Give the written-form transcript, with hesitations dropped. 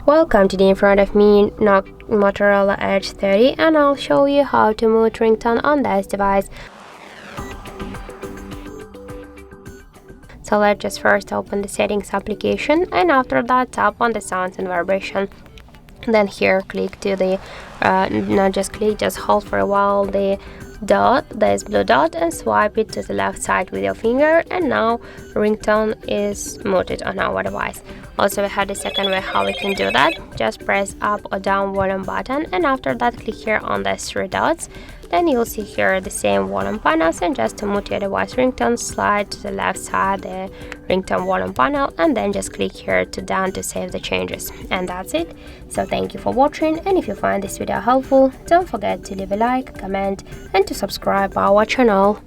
Welcome to the in front of me Motorola Edge 30, and I'll show you how to mute ringtone on this device. So let's just first open the settings application, and after that tap on the sounds and vibration. Then here click to the not just click, just hold for a while the dot, this blue dot, and swipe it to the left side with your finger, and now ringtone is muted on our device. Also, we had a second way how we can do that. Just press up or down volume button, and after that click here on the three dots. Then you'll see here the same volume panels, and just to mute your device ringtone, slide to the left side the ringtone volume panel, and then just click here to down to save the changes. And that's it. So thank you for watching, and if you find this video helpful, don't forget to leave a like, comment, and to subscribe our channel.